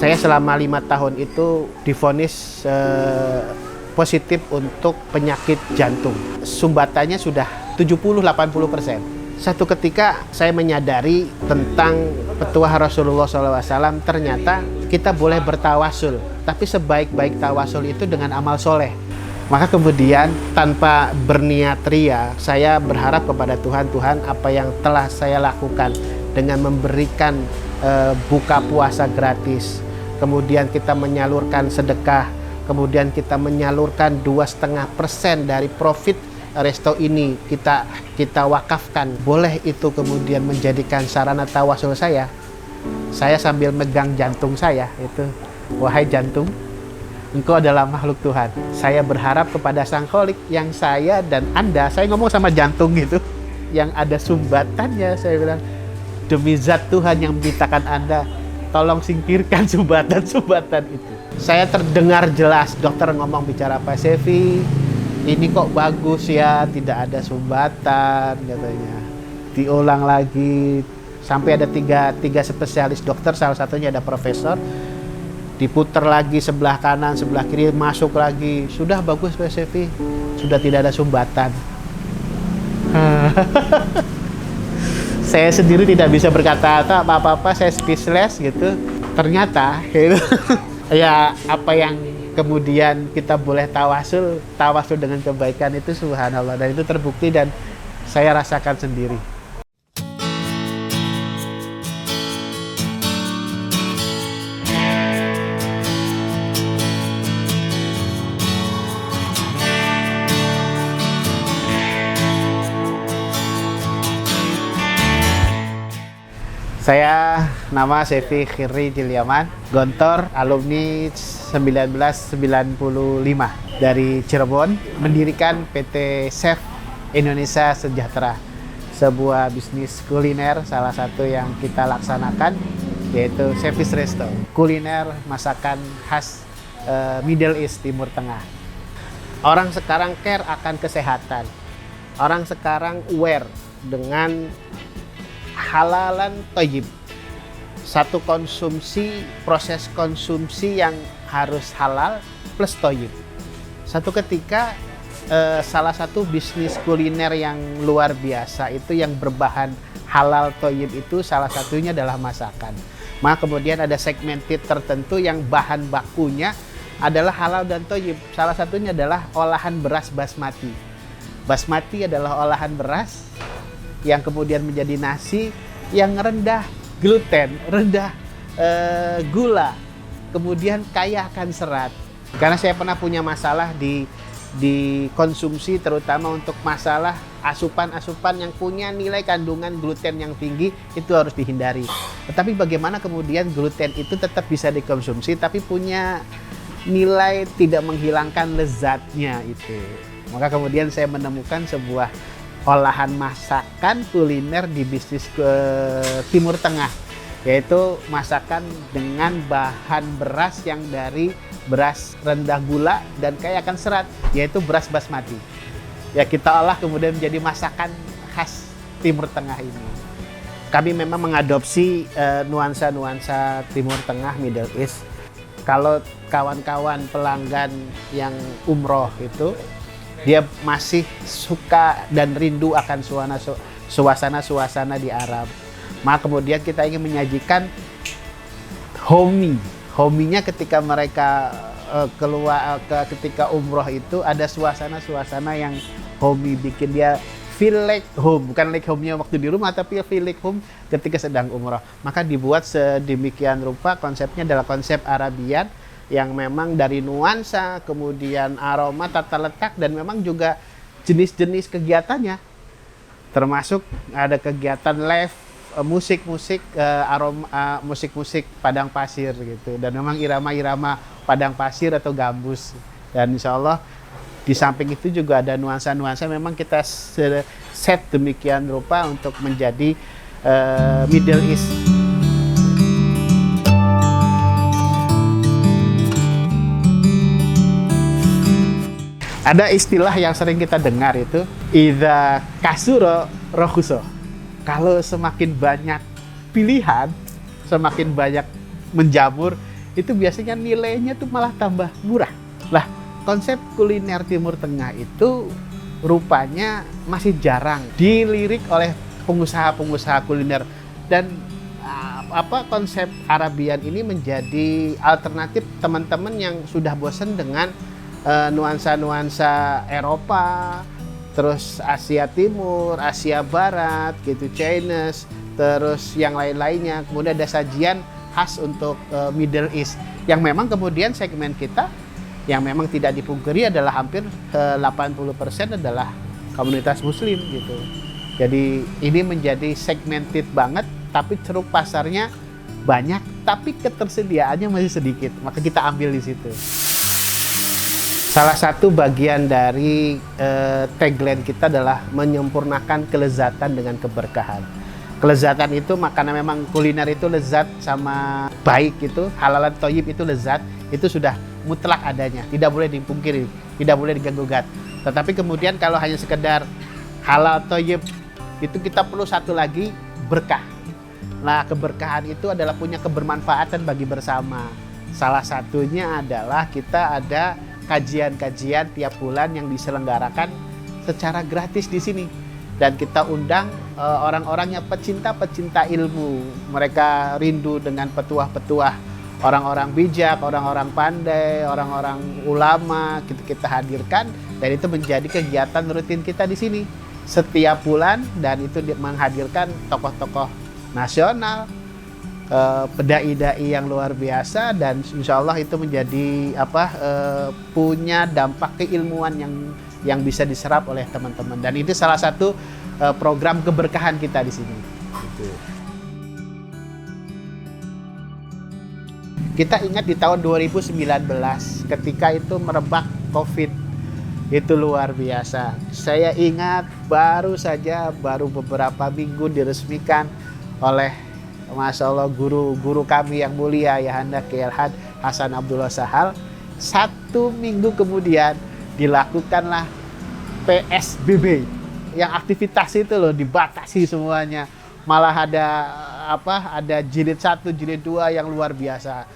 Saya selama 5 tahun itu divonis positif untuk penyakit jantung. Sumbatannya sudah 70-80%. Satu ketika saya menyadari tentang petuah Rasulullah SAW, ternyata kita boleh bertawasul, tapi sebaik-baik tawasul itu dengan amal soleh. Maka kemudian tanpa berniat ria, saya berharap kepada Tuhan, Tuhan apa yang telah saya lakukan dengan memberikan buka puasa gratis, kemudian kita menyalurkan sedekah, kemudian kita menyalurkan 2,5% dari profit resto ini kita wakafkan. Boleh itu kemudian menjadikan sarana tawasul saya sambil megang jantung saya itu, wahai jantung, engkau adalah makhluk Tuhan. Saya berharap kepada Sang Kholik yang saya dan Anda, saya ngomong sama jantung gitu, yang ada sumbatannya, saya bilang, demi zat Tuhan yang menciptakan Anda, tolong singkirkan sumbatan-sumbatan itu. Saya terdengar jelas dokter ngomong, bicara Pak Sefi, ini kok bagus ya, tidak ada sumbatan katanya. Diulang lagi, sampai ada tiga spesialis dokter, salah satunya ada profesor. Diputar lagi sebelah kanan, sebelah kiri, masuk lagi. Sudah bagus Pak Sefi, sudah tidak ada sumbatan. Saya sendiri tidak bisa berkata apa-apa, saya speechless gitu. Ternyata gitu. Ya apa yang kemudian kita boleh tawasul dengan kebaikan itu subhanallah, dan itu terbukti dan saya rasakan sendiri. Saya nama Sefi Khirri Jilyaman, Gontor, alumni 1995 dari Cirebon, mendirikan PT Chef Indonesia Sejahtera, sebuah bisnis kuliner salah satu yang kita laksanakan, yaitu Chef's Resto, kuliner masakan khas Middle East, Timur Tengah. Orang sekarang care akan kesehatan, orang sekarang aware dengan halalan thayyib. Satu konsumsi, proses konsumsi yang harus halal plus thayyib. Satu ketika salah satu bisnis kuliner yang luar biasa itu yang berbahan halal thayyib itu salah satunya adalah masakan. Maka kemudian ada segmented tertentu yang bahan bakunya adalah halal dan thayyib. Salah satunya adalah olahan beras basmati. Basmati adalah olahan beras yang kemudian menjadi nasi yang rendah gluten, rendah gula, kemudian kaya akan serat. Karena saya pernah punya masalah di konsumsi, terutama untuk masalah asupan-asupan yang punya nilai kandungan gluten yang tinggi, itu harus dihindari. Tetapi bagaimana kemudian gluten itu tetap bisa dikonsumsi tapi punya nilai tidak menghilangkan lezatnya itu. Maka kemudian saya menemukan sebuah olahan masakan kuliner di bisnis ke Timur Tengah, yaitu masakan dengan bahan beras yang dari beras rendah gula dan kaya akan serat, yaitu beras basmati. Ya kita olah kemudian menjadi masakan khas Timur Tengah ini. Kami memang mengadopsi nuansa-nuansa Timur Tengah, Middle East. Kalau kawan-kawan pelanggan yang umroh itu, dia masih suka dan rindu akan suasana-suasana di Arab. Maka kemudian kita ingin menyajikan hominya ketika mereka ketika umroh itu ada suasana-suasana yang homey, bikin dia feel like home, bukan like home-nya waktu di rumah, tapi feel like home ketika sedang umroh. Maka dibuat sedemikian rupa, konsepnya adalah konsep Arabian yang memang dari nuansa, kemudian aroma, tata letak, dan memang juga jenis-jenis kegiatannya. Termasuk ada kegiatan live, musik-musik, musik-musik padang pasir gitu. Dan memang irama-irama padang pasir atau gambus. Dan insya Allah di samping itu juga ada nuansa-nuansa memang kita set demikian rupa untuk menjadi Middle East. Ada istilah yang sering kita dengar itu, idza kasura rakhusa. Kalau semakin banyak pilihan, semakin banyak menjamur, itu biasanya nilainya tuh malah tambah murah. Lah, konsep kuliner Timur Tengah itu rupanya masih jarang dilirik oleh pengusaha-pengusaha kuliner, dan konsep Arabian ini menjadi alternatif teman-teman yang sudah bosan dengan nuansa-nuansa Eropa, terus Asia Timur, Asia Barat, gitu, Chinese, terus yang lain-lainnya. Kemudian ada sajian khas untuk Middle East, yang memang kemudian segmen kita yang memang tidak dipungkiri adalah hampir 80% adalah komunitas Muslim, gitu. Jadi ini menjadi segmented banget, tapi ceruk pasarnya banyak, tapi ketersediaannya masih sedikit. Maka kita ambil di situ. Salah satu bagian dari tagline kita adalah menyempurnakan kelezatan dengan keberkahan. Kelezatan itu makanya memang kuliner itu lezat sama baik, itu halal dan thayyib itu lezat, itu sudah mutlak adanya, tidak boleh dipungkiri, tidak boleh diganggu-gugat. Tetapi kemudian kalau hanya sekedar halal thayyib, itu kita perlu satu lagi, berkah. Nah, keberkahan itu adalah punya kebermanfaatan bagi bersama. Salah satunya adalah kita ada kajian-kajian tiap bulan yang diselenggarakan secara gratis di sini. Dan kita undang orang-orang yang pecinta-pecinta ilmu. Mereka rindu dengan petuah-petuah, orang-orang bijak, orang-orang pandai, orang-orang ulama, kita hadirkan, dan itu menjadi kegiatan rutin kita di sini setiap bulan, dan itu menghadirkan tokoh-tokoh nasional, dai-dai yang luar biasa, dan insya Allah itu menjadi punya dampak keilmuan yang bisa diserap oleh teman-teman, dan itu salah satu program keberkahan kita di sini. Gitu. Kita ingat di tahun 2019 ketika itu merebak COVID, itu luar biasa. Saya ingat baru beberapa minggu diresmikan oleh Masya Allah guru kami yang mulia Ayahanda Kiai Hasan Abdullah Sahal. 1 minggu kemudian dilakukanlah PSBB, yang aktivitas itu loh dibatasi semuanya. Malah ada jilid 1, jilid 2 yang luar biasa.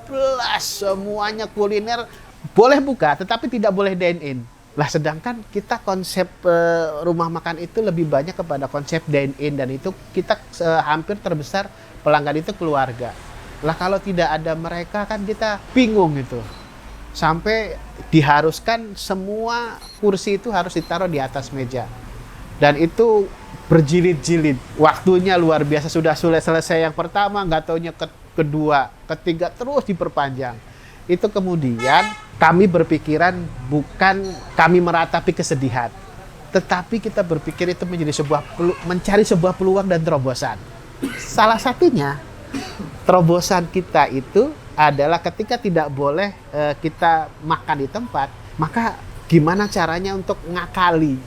Plus semuanya kuliner boleh buka tetapi tidak boleh dine in. Lah, sedangkan kita konsep rumah makan itu lebih banyak kepada konsep dine in, dan itu kita hampir terbesar pelanggan itu keluarga. Lah, kalau tidak ada mereka kan kita bingung gitu. Sampai diharuskan semua kursi itu harus ditaruh di atas meja. Dan itu berjilid-jilid. Waktunya luar biasa, sudah selesai yang pertama, nggak taunya kedua, ketiga, terus diperpanjang. Itu kemudian kami berpikiran bukan kami meratapi kesedihan, tetapi kita berpikir itu menjadi mencari sebuah peluang dan terobosan. Salah satunya terobosan kita itu adalah ketika tidak boleh kita makan di tempat, maka gimana caranya untuk ngakali,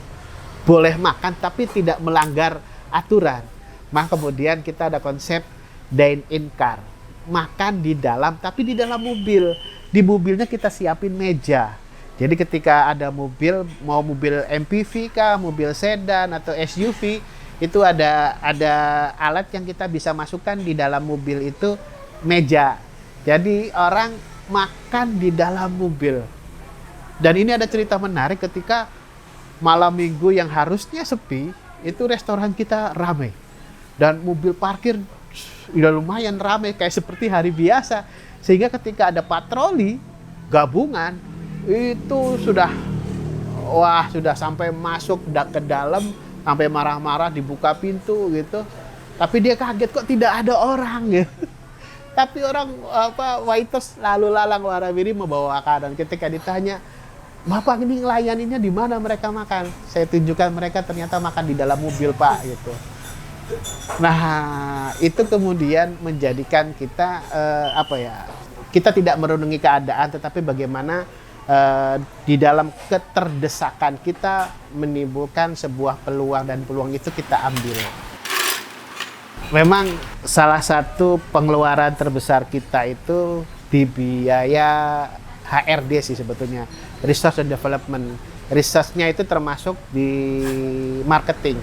boleh makan tapi tidak melanggar aturan. Maka kemudian kita ada konsep dine in car, makan di dalam tapi di dalam mobil. Di mobilnya kita siapin meja. Jadi ketika ada mobil, mau mobil MPV kah, mobil sedan atau SUV, itu ada alat yang kita bisa masukkan di dalam mobil itu, meja. Jadi orang makan di dalam mobil. Dan ini ada cerita menarik, ketika malam minggu yang harusnya sepi, itu restoran kita ramai. Dan mobil parkir udah lumayan ramai, kayak seperti hari biasa. Sehingga ketika ada patroli gabungan, itu sudah sampai masuk ke dalam, sampai marah-marah, dibuka pintu gitu. Tapi dia kaget kok tidak ada orang gitu. Tapi orang waiters lalu lalang warawiri membawa makanan. Ketika ditanya, "Bapak ini ngelayaninnya di mana mereka makan?" Saya tunjukkan mereka ternyata makan di dalam mobil, Pak, gitu. Nah, itu kemudian menjadikan kita kita tidak merenungi keadaan, tetapi bagaimana di dalam keterdesakan kita menimbulkan sebuah peluang, dan peluang itu kita ambil. Memang salah satu pengeluaran terbesar kita itu di biaya HRD sih sebetulnya, Research and Development. Research-nya itu termasuk di marketing.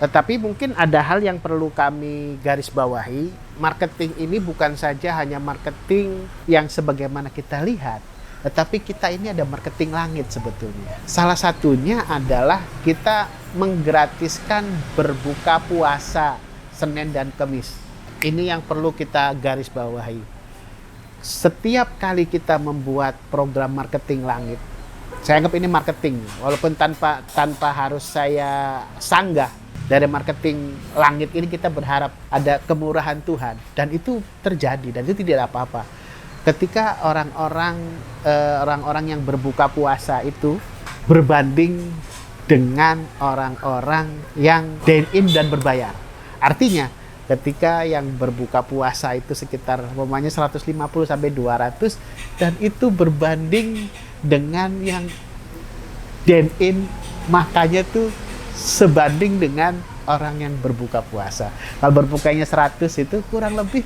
Tetapi mungkin ada hal yang perlu kami garis bawahi. Marketing ini bukan saja hanya marketing yang sebagaimana kita lihat, tetapi kita ini ada marketing langit sebetulnya. Salah satunya adalah kita menggratiskan berbuka puasa Senin dan Kamis. Ini yang perlu kita garis bawahi. Setiap kali kita membuat program marketing langit, saya anggap ini marketing, walaupun tanpa harus saya sanggah. Dari marketing langit ini kita berharap ada kemurahan Tuhan, dan itu terjadi, dan itu tidak apa-apa. Ketika orang-orang yang berbuka puasa itu berbanding dengan orang-orang yang dine in dan berbayar. Artinya ketika yang berbuka puasa itu sekitar umpamanya 150 sampai 200, dan itu berbanding dengan yang dine in, makanya tuh sebanding dengan orang yang berbuka puasa. Kalau berbukanya 100 itu kurang lebih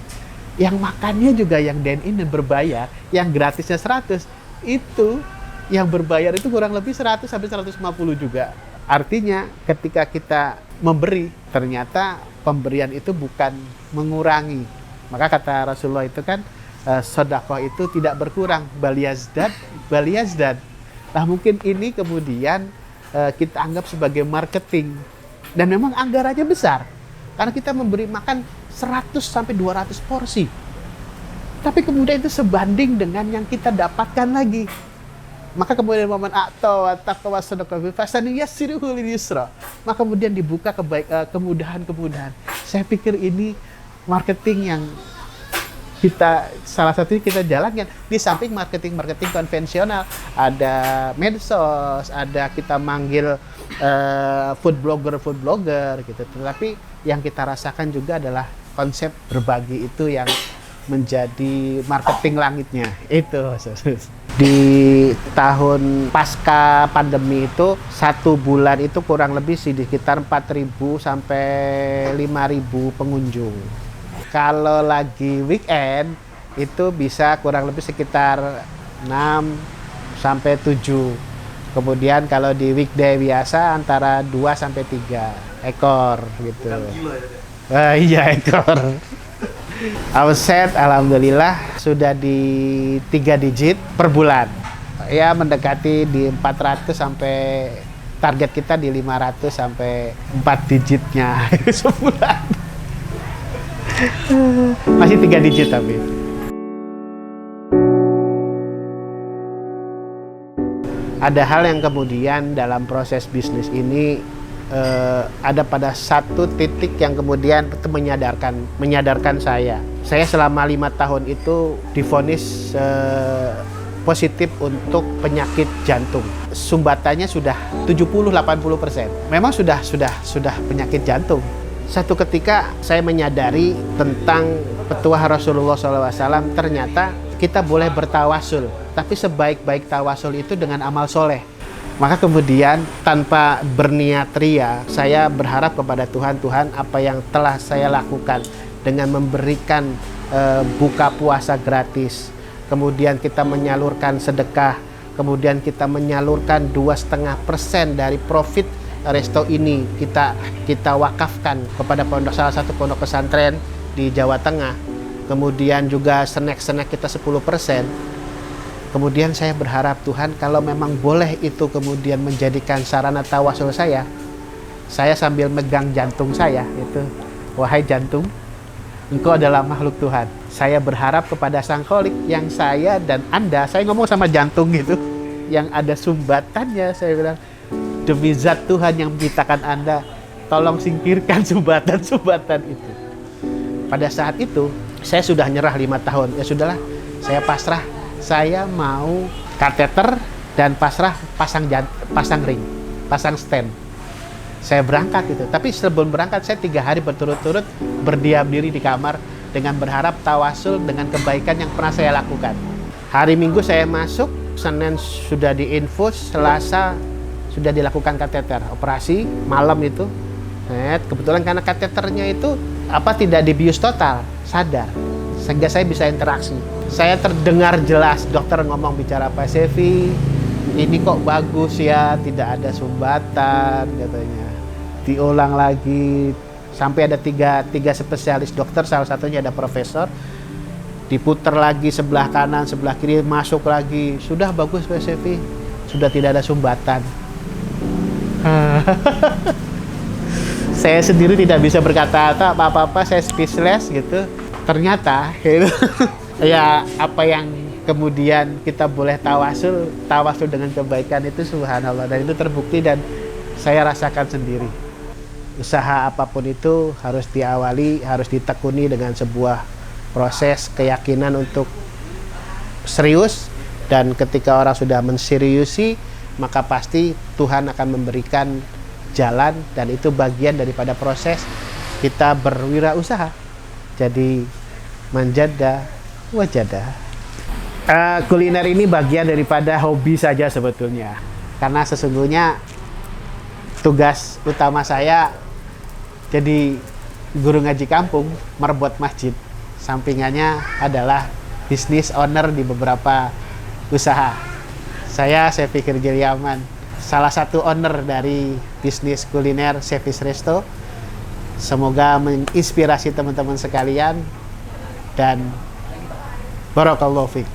yang makannya juga yang dine in dan berbayar, yang gratisnya 100, itu yang berbayar itu kurang lebih 100 sampai 150 juga. Artinya ketika kita memberi, ternyata pemberian itu bukan mengurangi. Maka kata Rasulullah itu kan, sedekah itu tidak berkurang, bal yazdad. Nah, mungkin ini kemudian kita anggap sebagai marketing, dan memang anggarannya besar karena kita memberi makan 100 sampai 200 porsi, tapi kemudian itu sebanding dengan yang kita dapatkan lagi. Maka kemudian momen taqwa sadaqah fasaniyasiruhu lil yusra, maka kemudian dibuka kemudahan-kemudahan. Saya pikir ini marketing yang salah satunya kita jalankan di samping marketing konvensional. Ada medsos, ada kita manggil food blogger gitu. Tetapi yang kita rasakan juga adalah konsep berbagi itu yang menjadi marketing langitnya itu. Di tahun pasca pandemi itu, 1 bulan itu kurang lebih sekitar 4.000 sampai 5.000 pengunjung. Kalau lagi weekend itu bisa kurang lebih sekitar 6 sampai 7. Kemudian kalau di weekday biasa antara 2 sampai 3 ekor gitu. Iya, ekor. Omset alhamdulillah sudah di 3 digit per bulan. Ya mendekati di 400 sampai target kita di 500 sampai 4 digitnya sebulan. Masih 3 digit tapi. Ada hal yang kemudian dalam proses bisnis ini ada pada satu titik yang kemudian itu menyadarkan saya. Saya selama 5 tahun itu divonis positif untuk penyakit jantung. Sumbatannya sudah 70-80%. Memang sudah penyakit jantung. Satu ketika saya menyadari tentang petuah Rasulullah SAW, ternyata kita boleh bertawasul, tapi sebaik-baik tawasul itu dengan amal soleh. Maka kemudian tanpa berniat ria, saya berharap kepada Tuhan apa yang telah saya lakukan dengan memberikan buka puasa gratis, kemudian kita menyalurkan sedekah, kemudian kita menyalurkan 2,5% dari profit resto ini kita wakafkan kepada salah satu pondok pesantren di Jawa Tengah. Kemudian juga snack kita 10%. Kemudian saya berharap Tuhan kalau memang boleh itu kemudian menjadikan sarana tawasul saya sambil megang jantung saya itu, wahai jantung, engkau adalah makhluk Tuhan. Saya berharap kepada Sang Kholik yang saya dan Anda, saya ngomong sama jantung gitu, yang ada sumbatannya, saya bilang, demi zat Tuhan yang menciptakan Anda, tolong singkirkan sumbatan itu. Pada saat itu, saya sudah nyerah 5 tahun. Ya sudahlah, saya pasrah. Saya mau kateter dan pasang ring, pasang stand. Saya berangkat gitu. Tapi sebelum berangkat, saya 3 hari berturut-turut berdiam diri di kamar dengan berharap tawasul dengan kebaikan yang pernah saya lakukan. Hari Minggu saya masuk, Senin sudah diinfus, Selasa sudah dilakukan kateter, operasi malam itu. Kebetulan karena kateternya itu tidak dibius total, sadar, sehingga saya bisa interaksi. Saya terdengar jelas dokter ngomong bicara, Pak Sevi, ini kok bagus ya, tidak ada sumbatan katanya. diulang lagi sampai ada tiga spesialis dokter, salah satunya ada profesor, diputar lagi sebelah kanan sebelah kiri, masuk lagi, sudah bagus Pak Sefi, sudah tidak ada sumbatan. Saya sendiri tidak bisa berkata apa-apa, saya speechless gitu. Ternyata gitu. Ya apa yang kemudian kita boleh tawasul dengan kebaikan itu subhanallah, dan itu terbukti dan saya rasakan sendiri. Usaha apapun itu harus diawali, harus ditekuni dengan sebuah proses keyakinan untuk serius, dan ketika orang sudah menseriusi maka pasti Tuhan akan memberikan jalan, dan itu bagian daripada proses kita berwirausaha. Jadi manjada wajada. Kuliner ini bagian daripada hobi saja sebetulnya, karena sesungguhnya tugas utama saya jadi guru ngaji kampung, merebut masjid. Sampingannya adalah bisnis owner di beberapa usaha. Saya Sefi Khirjil Yaman, salah satu owner dari bisnis kuliner Sefi's Resto. Semoga menginspirasi teman-teman sekalian, dan barakallahu fiik.